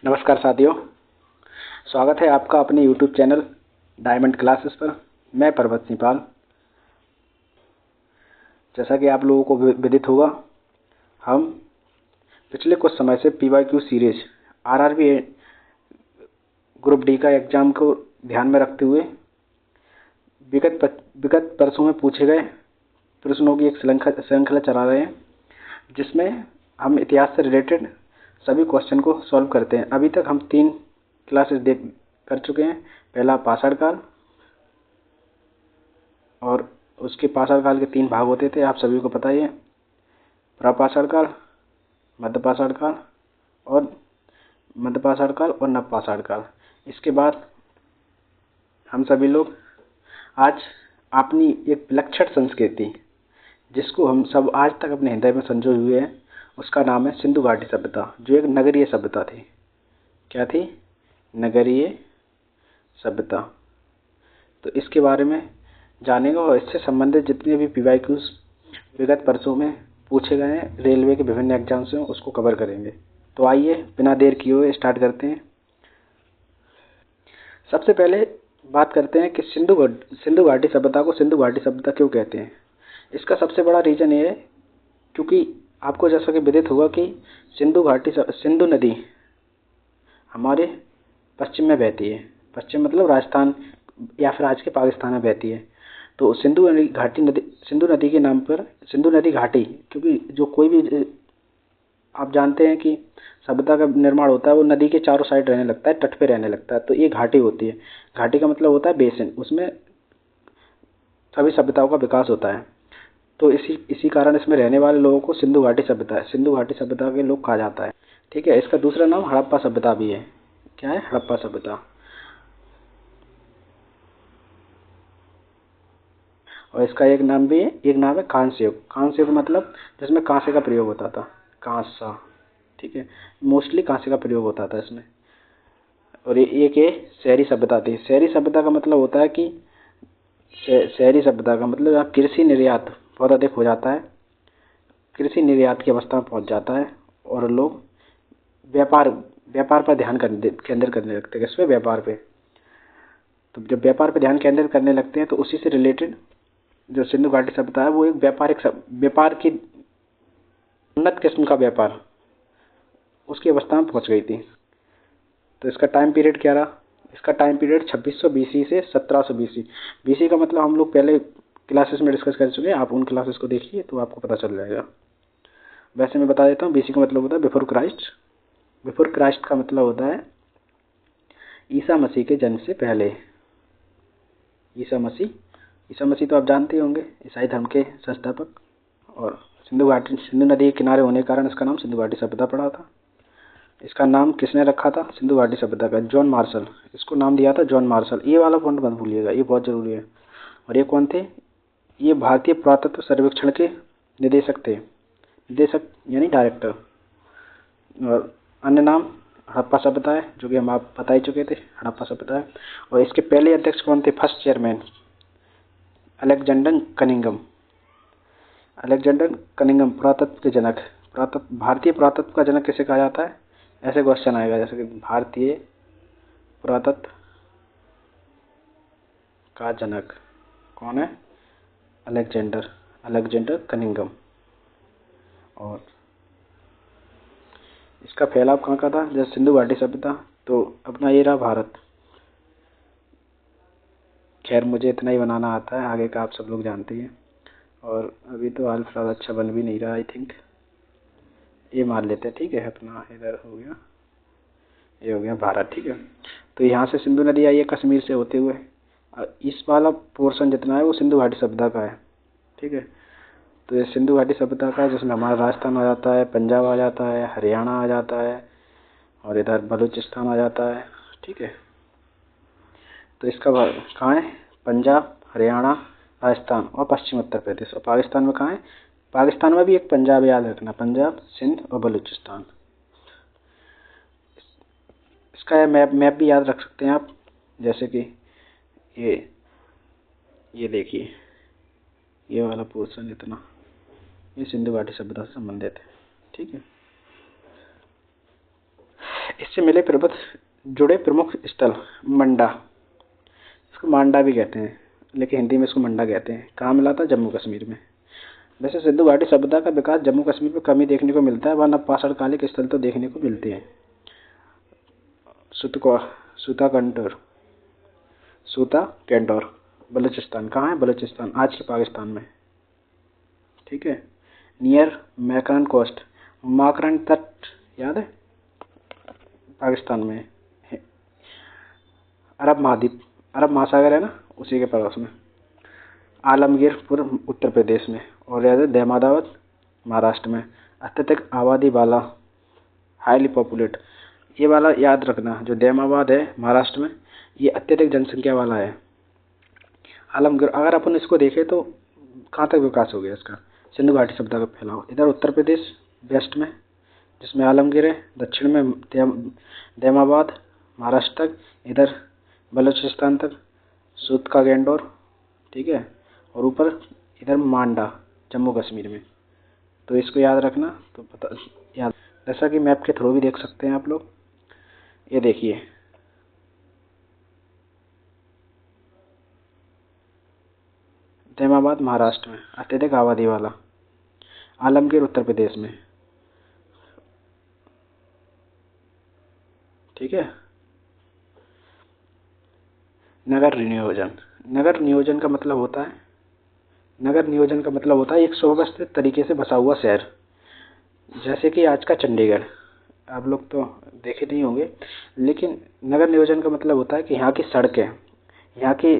नमस्कार साथियों, स्वागत है आपका अपने YouTube चैनल डायमंड क्लासेस पर। मैं पर्वत सिंह पाल। जैसा कि आप लोगों को विदित होगा, हम पिछले कुछ समय से PYQ series RRB group D का एग्जाम को ध्यान में रखते हुए विगत वर्षों में पूछे गए प्रश्नों की एक श्रृंखला चला रहे हैं, जिसमें हम इतिहास से रिलेटेड सभी क्वेश्चन को सॉल्व करते हैं। अभी तक हम 3 क्लासेस कर चुके हैं। पहला पाषाण काल, और उसके पाषाण काल के 3 भाग होते थे, आप सभी को पता ही है। प्रापाषाण काल, मध्यपाषाण काल और नवपाषाण काल। इसके बाद हम सभी लोग आज अपनी एक विलक्षण संस्कृति, जिसको हम सब आज तक अपने हृदय में संजोए हुए हैं, उसका नाम है सिंधु घाटी सभ्यता, जो एक नगरीय सभ्यता थी। क्या थी? नगरीय सभ्यता। तो इसके बारे में जानेंगे और इससे संबंधित जितने भी PYQs विगत वर्षों में पूछे गए हैं रेलवे के विभिन्न एग्जाम से, उसको कवर करेंगे। तो आइए बिना देर किए हुए स्टार्ट करते हैं। सबसे पहले बात करते हैं कि सिंधु घाटी सभ्यता को सिंधु घाटी सभ्यता क्यों कहते हैं। इसका सबसे बड़ा रीजन ये है क्योंकि आपको जैसा कि विदित होगा कि सिंधु नदी हमारे पश्चिम में बहती है। पश्चिम मतलब राजस्थान या फिर आज के पाकिस्तान में बहती है। तो सिंधु नदी के नाम पर सिंधु नदी घाटी, क्योंकि जो कोई भी आप जानते हैं कि सभ्यता का निर्माण होता है वो नदी के चारों साइड रहने लगता है, तट पे रहने लगता है। तो ये घाटी होती है। घाटी का मतलब होता है बेसिन, उसमें सभी सभ्यताओं का विकास होता है। तो इसी कारण इसमें रहने वाले लोगों को सिंधु घाटी सभ्यता के लोग कहा जाता है। ठीक है। इसका दूसरा नाम हड़प्पा सभ्यता भी है। क्या है? हड़प्पा सभ्यता। और इसका एक नाम है कांस्य युग। कांस्य युग मतलब जिसमें कांसे का प्रयोग होता था। कांसा, ठीक है, मोस्टली कांसे का प्रयोग होता था इसमें। और एक शहरी सभ्यता थी। शहरी सभ्यता का मतलब होता है कि शहरी सभ्यता का मतलब यहाँ कृषि निर्यात बहुत अधिक हो जाता है, कृषि निर्यात की अवस्था में पहुंच जाता है, और लोग व्यापार पर ध्यान केंद्रित करने लगते हैं। किस पे? व्यापार पे। तो जब व्यापार पे ध्यान केंद्रित करने लगते हैं तो उसी से रिलेटेड जो सिंधु घाटी सभ्यता है वो एक व्यापार की उन्नत किस्म का व्यापार उसकी अवस्था में पहुंच गई थी। तो इसका टाइम पीरियड क्या रहा? इसका टाइम पीरियड 2600 BC से 1700 BC। BC का मतलब हम लोग पहले क्लासेस में डिस्कस कर चुके हैं, आप उन क्लासेस को देखिए तो आपको पता चल जाएगा। वैसे मैं बता देता हूँ। BC का मतलब होता है बिफोर क्राइस्ट। बिफोर क्राइस्ट का मतलब होता है ईसा मसीह के जन्म से पहले। ईसा मसीह तो आप जानते ही होंगे, ईसाई धर्म के संस्थापक। और सिंधु नदी के किनारे होने के कारण इसका नाम सिंधु घाटी सभ्यता पड़ा था। इसका नाम किसने रखा था सिंधु घाटी सभ्यता का? John Marshall. इसको नाम दिया था जॉन मार्शल। ये वाला पॉइंट मत भूलिएगा, ये बहुत जरूरी है। और ये कौन थे? ये भारतीय पुरातत्व सर्वेक्षण के निदेशक थे। निदेशक यानी डायरेक्टर। और अन्य नाम हड़प्पा सभ्यता है, जो कि हम आप बता ही चुके थे, हड़प्पा सभ्यता है। और इसके पहले अध्यक्ष कौन थे? First chairman Alexander Cunningham. पुरातत्व के जनक। भारतीय पुरातत्व का जनक किसे कहा जाता है? ऐसे क्वेश्चन आएगा जैसे कि भारतीय पुरातत्व का जनक कौन है? Alexander Cunningham. और इसका फैलाव कहाँ का था? जैसे सिंधु घाटी सभ्यता, तो अपना ये रहा भारत। खैर मुझे इतना ही बनाना आता है, आगे का आप सब लोग जानते हैं। और अभी तो हाल फिलहाल अच्छा बन भी नहीं रहा, आई थिंक ये मान लेते हैं। ठीक है, अपना इधर हो गया, ये हो गया भारत। ठीक है। तो यहाँ से सिंधु नदी आई है कश्मीर से होते हुए। इस वाला पोर्शन जितना है वो सिंधु घाटी सभ्यता का है। ठीक है। तो ये सिंधु घाटी सभ्यता का है, जिसमें हमारा राजस्थान आ जाता है, पंजाब आ जाता है, हरियाणा आ जाता है, और इधर बलूचिस्तान आ जाता है। ठीक है। तो इसका कहाँ है? पंजाब, हरियाणा, राजस्थान और पश्चिम उत्तर प्रदेश। और पाकिस्तान में कहाँ है? पाकिस्तान में भी एक पंजाब, याद रखना, पंजाब, सिंध और बलूचिस्तान। इसका मैप भी याद रख सकते हैं आप, जैसे कि ये देखिए, ये वाला पोर्शन इतना, ये सिंधु घाटी सभ्यता से संबंधित है। ठीक है। इससे मिले पर्वत जुड़े प्रमुख स्थल मंडा, इसको मांडा भी कहते हैं लेकिन हिंदी में इसको मंडा कहते हैं। कहाँ मिला था? जम्मू कश्मीर में। वैसे सिंधु घाटी सभ्यता का विकास जम्मू कश्मीर में कम ही देखने को मिलता है, वरना पाषाणकालिक स्थल तो देखने को मिलते हैं। सूता कंटोर, सूता कैंटोर बलूचिस्तान। कहाँ है? बलूचिस्तान, आज के पाकिस्तान में। ठीक है। नियर मैकरन कोस्ट, माकरन तट याद है? पाकिस्तान में। अरब महाद्वीप, अरब महासागर है ना, उसी के पड़ोस में। आलमगीरपुर उत्तर प्रदेश में, और याद है दहमादाबाद महाराष्ट्र में। अत्यधिक आबादी वाला, हाईली पॉपुलेट, ये वाला याद रखना, जो दहमाबाद है महाराष्ट्र में, ये अत्यधिक जनसंख्या वाला है। आलमगीर, अगर अपन इसको देखें तो कहाँ तक विकास हो गया इसका? सिंधु घाटी सभ्यता का फैलाव इधर उत्तर प्रदेश वेस्ट में, जिसमें आलमगीर है, दक्षिण में दहमाबाद महाराष्ट्र तक, इधर बलूचिस्तान तक सूत का गैंडोर, ठीक है, और ऊपर इधर मांडा जम्मू कश्मीर में। तो इसको याद रखना, तो पता याद, जैसा कि मैप के थ्रू भी देख सकते हैं आप लोग। ये देखिए, दहमाबाद महाराष्ट्र में अत्यधिक आबादी वाला, आलमगीर उत्तर प्रदेश में। ठीक है। नगर नियोजन, नगर नियोजन का मतलब होता है, नगर नियोजन का मतलब होता है एक सुव्यवस्थित तरीके से बसा हुआ शहर। जैसे कि आज का चंडीगढ़, आप लोग तो देखे नहीं होंगे, लेकिन नगर नियोजन का मतलब होता है कि यहाँ की सड़कें, यहाँ की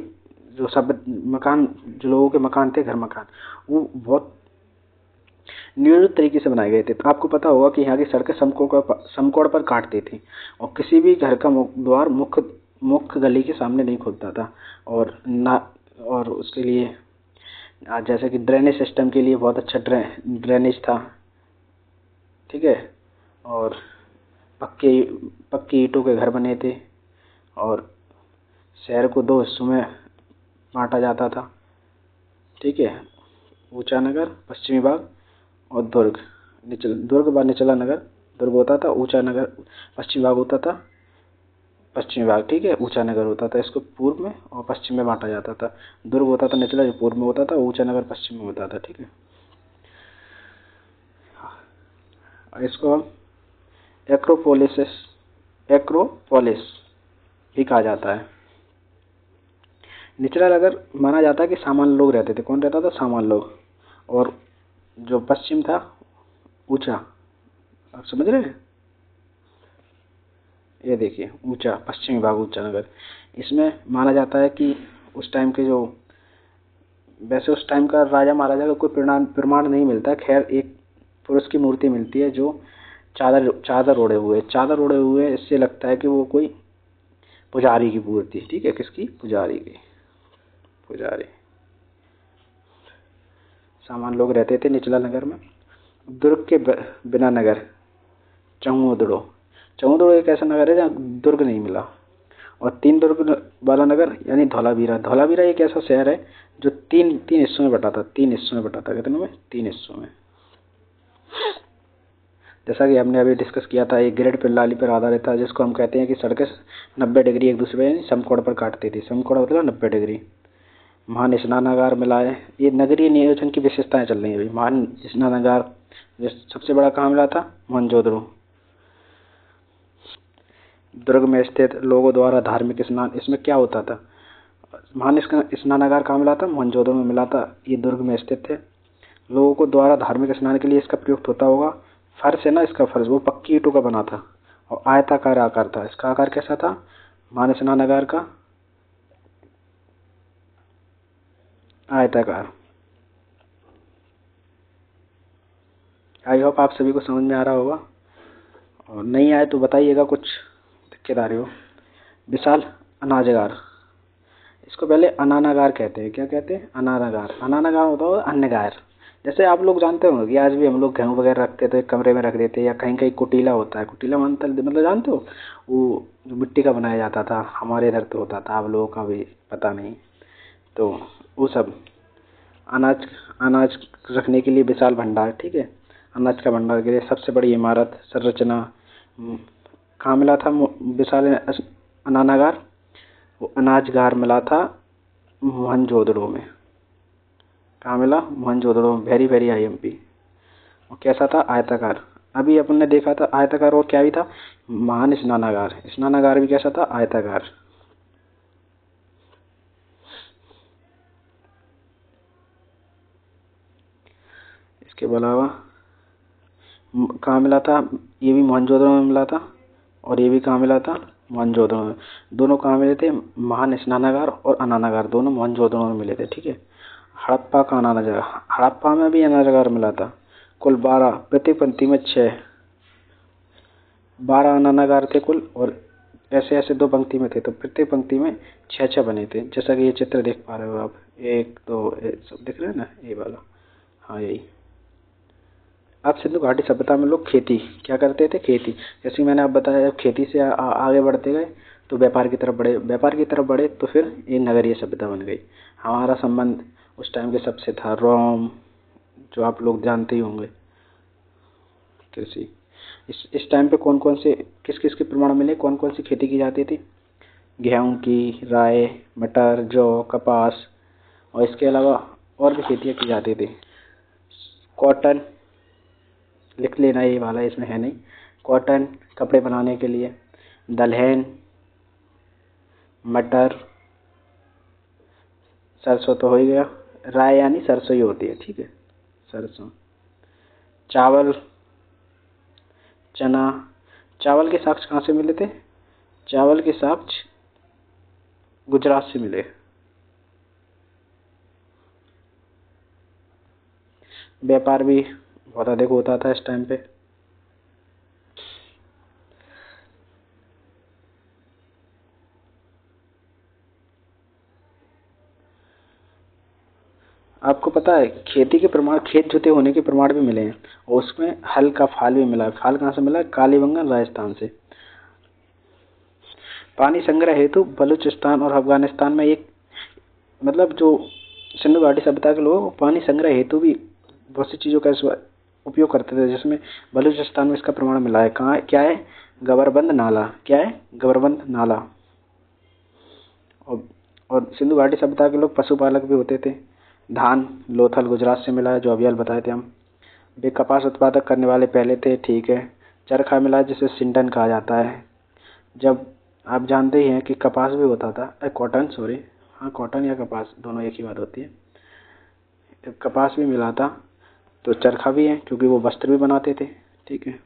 जो सब मकान, जो लोगों के मकान थे, घर मकान, वो बहुत नियोजित तरीके से बनाए गए थे। तो आपको पता होगा कि यहाँ की सड़कें समकोण पर काटती थी, और किसी भी घर का द्वार मुख्य गली के सामने नहीं खुलता था। और ना, और उसके लिए जैसे कि ड्रेनेज सिस्टम के लिए बहुत अच्छा ड्रेनेज था। ठीक है। और पक्की ईंटों के घर बने थे, और शहर को 2 हिस्सों में बांटा जाता था। ठीक है। ऊंचा नगर पश्चिमी भाग, और दुर्ग व निचला नगर, दुर्ग होता था, ऊंचा नगर पश्चिमी भाग होता था, पश्चिमी भाग, ठीक है, ऊंचा नगर होता था। इसको पूर्व में और पश्चिम में बांटा जाता था। दुर्ग होता था निचला, जो पूर्व में होता था, ऊंचा नगर पश्चिम में होता था। ठीक है। इसको हम एक्रोपोलिस भी कहा जाता है। निचला नगर माना जाता है कि सामान्य लोग रहते थे। कौन रहता था? सामान्य लोग। और जो पश्चिम था, ऊंचा, आप समझ रहे हैं? ये देखिए, ऊंचा पश्चिमी भाग, ऊंचा नगर। इसमें माना जाता है कि उस टाइम के जो, वैसे उस टाइम का राजा महाराजा का कोई प्रमाण नहीं मिलता। खैर, एक पुरुष की मूर्ति मिलती है जो चादर ओढ़े हुए, इससे लगता है कि वो कोई पुजारी की मूर्ति। ठीक है। किसकी? पुजारी की। पुजारी, सामान्य लोग रहते थे निचला नगर में। दुर्ग के बिना नगर, चमुदड़ो एक ऐसा नगर है जहाँ दुर्ग नहीं मिला। और 3 दुर्ग वाला नगर यानी धौलावीरा एक ऐसा शहर है जो तीन हिस्सों में बटा था। 3 हिस्सों में बटा था। कितने में? 3 हिस्सों में। जैसा कि हमने अभी डिस्कस किया था, एक ग्रिड प्रणाली पर आधारित था, जिसको हम कहते हैं कि सड़कें 90 डिग्री एक दूसरे यानी समकोण पर काटती थी। समकोण मतलब 90 डिग्री। महान स्नानागार मिलाए, ये नगरीय नियोजन की विशेषताएं चल रही है अभी। महान स्नानागार सबसे बड़ा कहाँ मिला था? मोहनजोदड़ो। दुर्ग में स्थित लोगों द्वारा धार्मिक स्नान, इसमें क्या होता था? महान स्नानागार कहाँ मिला था? मोहनजोदड़ो में मिला था। ये दुर्ग में स्थित थे। लोगों को द्वारा धार्मिक स्नान के लिए इसका प्रयुक्त होता होगा। फर्श है ना, इसका फर्श वो पक्की ईंटों का बना था, और आयताकार आकार था। इसका आकार कैसा था? महान स्नानागार का आयताकार। आई होप आप सभी को समझ में आ रहा होगा, और नहीं आए तो बताइएगा कुछ दिक्कत आ रही हो। विशाल अनाजगार, इसको पहले अनानागार कहते हैं। क्या कहते हैं? अनानागार। अनानागार होता है अन्नगार। जैसे आप लोग जानते होंगे कि आज भी हम लोग गेहूँ वगैरह रखते हैं तो एक कमरे में रख देते हैं, या कहीं कहीं कुटीला होता है। कुटीला मतलब जानते हो, वो जो मिट्टी का बनाया जाता था। हमारे इधर तो होता था, आप लोगों का भी पता नहीं। तो वो सब अनाज अनाज रखने के लिए विशाल भंडार। ठीक है। अनाज का भंडार के लिए सबसे बड़ी इमारत संरचना कहाँ मिला था विशाल अनानागार? वो अनाजगार मिला था मोहनजोदड़ो में। कहाँ मिला? मोहनजोदड़ो में। Very very IMP। और कैसा था? आयताकार। अभी अपन ने देखा था आयताकार, और क्या भी था? महान स्नानागार। स्नानागार भी कैसा था? आयताकार। इसके अलावा कहाँ मिला था? ये भी मोहनजोदड़ो में मिला था, और ये भी कहाँ मिला था? मोहनजोदड़ो में। दोनों कहाँ मिले थे? महान स्नानागार और अनानागार दोनों मोहनजोदड़ो में मिले थे। ठीक है। हड़प्पा का अनानागार, हड़प्पा में भी अनानागार मिला था। कुल 12, प्रत्येक पंक्ति में 6, 12 अनानागार थे कुल, और ऐसे ऐसे 2 पंक्ति में थे, तो प्रत्येक पंक्ति में 6-6 बने थे। जैसा कि ये चित्र देख पा रहे हो आप, 1 2 सब दिख रहे हैं ना, ये वाला। हाँ यही। अब सिंधु घाटी सभ्यता में लोग खेती क्या करते थे? खेती। जैसे मैंने आप बताया, जब खेती से आगे बढ़ते गए तो व्यापार की तरफ बढ़े, व्यापार की तरफ बढ़े तो फिर ये नगरीय सभ्यता बन गई। हमारा संबंध उस टाइम के सबसे था रोम, जो आप लोग जानते ही होंगे। कृषि। इस टाइम पे कौन कौन से किस किस के प्रमाण मिले? कौन कौन सी खेती की जाती थी? गेहूं की, राय, मटर, जौ, कपास, और इसके अलावा और भी खेतियाँ की जाती थी। कॉटन, लिख लेना ये वाला, इसमें है नहीं। कॉटन कपड़े बनाने के लिए, दलहन, मटर, सरसों तो हो ही गया, राय यानी सरसों ही होती है। ठीक है, सरसों। चावल, चना। चावल के साक्ष्य कहाँ से मिले थे? चावल के साक्ष्य गुजरात से मिले। व्यापार भी बहुत अधिक होता था इस टाइम पे। आपको पता है खेती के प्रमाण, खेत जोते होने के प्रमाण भी मिले हैं, और उसमें हल का फाल भी मिला है। फाल कहाँ से मिला? कालीबंगन, राजस्थान से। पानी संग्रह हेतु बलूचिस्तान और अफगानिस्तान में एक, मतलब जो सिंधु घाटी सभ्यता के लोग पानी संग्रह हेतु भी बहुत सी चीज़ों का उपयोग करते थे, जिसमें बलूचिस्तान में इसका प्रमाण मिला है। कहाँ? क्या है? गबरबंद नाला। क्या है? गबरबंद नाला। और सिंधु घाटी सभ्यता के लोग पशुपालक भी होते थे। धान, लोथल गुजरात से मिला है, जो अभी बताए थे हम। वे कपास उत्पादक करने वाले पहले थे। ठीक है। चरखा मिला, जिसे सिंटन कहा जाता है। जब आप जानते ही हैं कि कपास भी होता था, कॉटन, सॉरी, हाँ कॉटन या कपास दोनों एक ही बात होती है। जब कपास भी मिला था तो चरखा भी है, क्योंकि वो वस्त्र भी बनाते थे। ठीक है।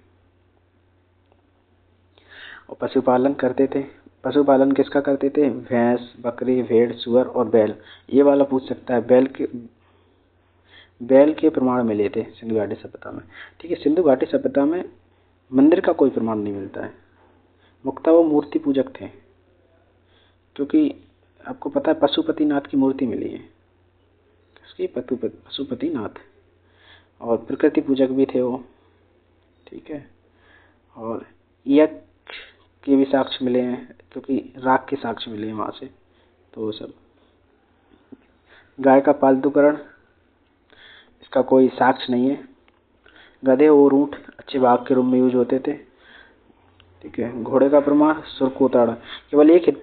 और पशुपालन करते थे। पशुपालन किसका करते थे? भैंस, बकरी, भेड़, सुअर और बैल। ये वाला पूछ सकता है, बैल के प्रमाण मिले थे सिंधु घाटी सभ्यता में। ठीक है। सिंधु घाटी सभ्यता में मंदिर का कोई प्रमाण नहीं मिलता है। मुख्यतः वो मूर्ति पूजक थे, क्योंकि आपको पता है पशुपतिनाथ की मूर्ति मिली है। किसकी? पशुपतिनाथ। और प्रकृति पूजक भी थे वो। ठीक है। और यज्ञ के भी साक्ष्य मिले हैं, क्योंकि राख के साक्ष्य मिले हैं वहाँ से। तो वो सब। गाय का पालतूकरण, इसका कोई साक्ष्य नहीं है। गधे और ऊँट अच्छे भाग के रूप में यूज होते थे। ठीक है। घोड़े का प्रमाण सुरकोताड़ा, केवल एक है,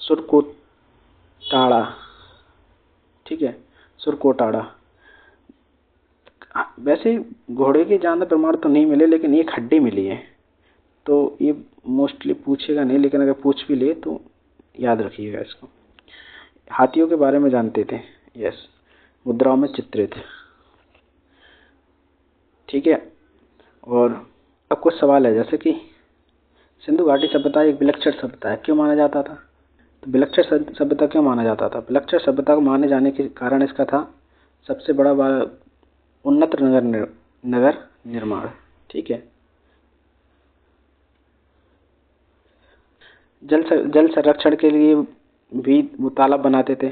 सुरकोताड़ा। ठीक है, सुरकोटाड़ा। वैसे घोड़े के ज्यादा प्रमाण तो नहीं मिले, लेकिन एक हड्डी मिली है, तो ये मोस्टली पूछेगा नहीं, लेकिन अगर पूछ भी ले तो याद रखिएगा इसको। हाथियों के बारे में जानते थे? यस, मुद्राओं में चित्रित। ठीक है। और अब कुछ सवाल है, जैसे कि सिंधु घाटी सभ्यता एक विलक्षण सभ्यता है, क्यों माना जाता था? तो विलक्षण सभ्यता क्यों माना जाता था? विलक्षण सभ्यता को माने जाने के कारण इसका था सबसे बड़ा उन्नत नगर निर्माण। ठीक है। जल संरक्षण के लिए भी वो तालाब बनाते थे।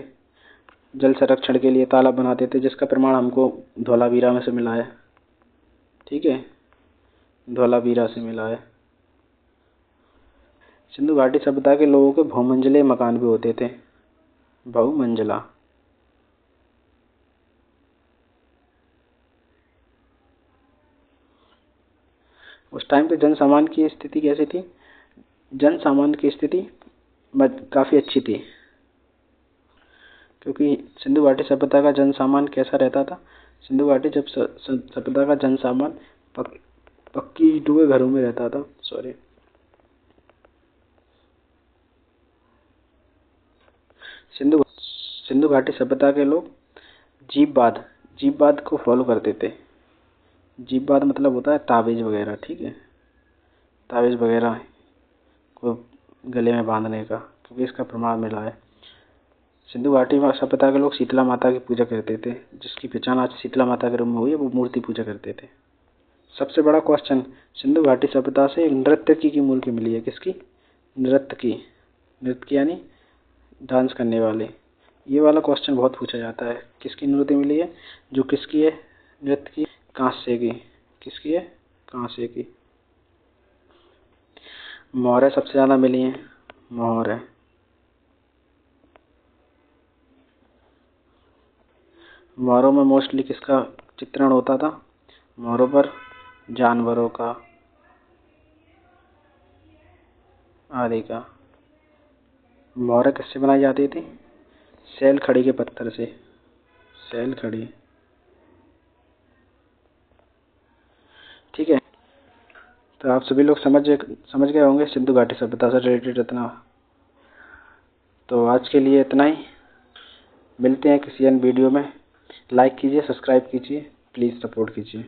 जल संरक्षण के लिए तालाब बनाते थे, जिसका प्रमाण हमको धौलावीरा में से मिला है। ठीक है, धौलावीरा से मिला है। सिंधु घाटी सभ्यता के लोगों के बहुमंजिले मकान भी होते थे। बहुमंजिला। उस टाइम पे जन सामान की स्थिति कैसी थी? जन सामान्य की स्थिति काफ़ी अच्छी थी, क्योंकि सिंधु घाटी सभ्यता का जन सामान्य कैसा रहता था। सिंधु घाटी जब सभ्यता का जन सामान्य पक्की ईंटों के घरों में रहता था। सॉरी, सिंधु घाटी सभ्यता के लोग जीववाद को फॉलो करते थे। जीववाद मतलब होता है ताबीज़ वगैरह, ठीक है, ताबीज़ वगैरह को गले में बांधने का, क्योंकि इसका प्रमाण मिला है। सिंधु घाटी सभ्यता के लोग शीतला माता की पूजा करते थे, जिसकी पहचान आज शीतला माता के रूप में हुई है, वो मूर्ति पूजा करते थे। सबसे बड़ा क्वेश्चन, सिंधु घाटी सभ्यता से एक नर्तकी की मूर्ति मिली है। किसकी? नर्तकी यानी डांस करने वाले। ये वाला क्वेश्चन बहुत पूछा जाता है। किसकी मूर्ति मिली है? जो किसकी है नृत्य की? कांस्य की। किसकी है? कांस्य की। मौर्य सबसे ज़्यादा मिली है। मौर्य। मौर्यों में मोस्टली किसका चित्रण होता था? मौर्यों पर जानवरों का आदि का। मौर्य किससे बनाई जाती थी? सैल खड़ी के पत्थर से। सैल खड़ी, ठीक है। तो आप सभी लोग समझ गए होंगे सिंधु घाटी सभ्यता से रिलेटेड इतना। तो आज के लिए इतना ही। मिलते हैं किसी अन्य वीडियो में। लाइक कीजिए, सब्सक्राइब कीजिए, प्लीज़ सपोर्ट कीजिए।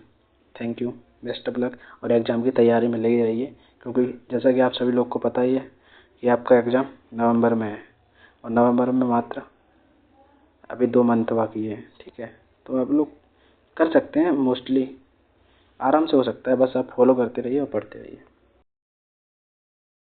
Thank you, best of luck. और एग्ज़ाम की तैयारी में लगे रहिए, क्योंकि जैसा कि आप सभी लोग को पता ही है कि आपका एग्ज़ाम नवंबर में है, और नवंबर में मात्र अभी 2 मंथ बाकी है, ठीक है। तो आप लोग कर सकते हैं, मोस्टली आराम से हो सकता है, बस आप फॉलो करते रहिए और पढ़ते रहिए।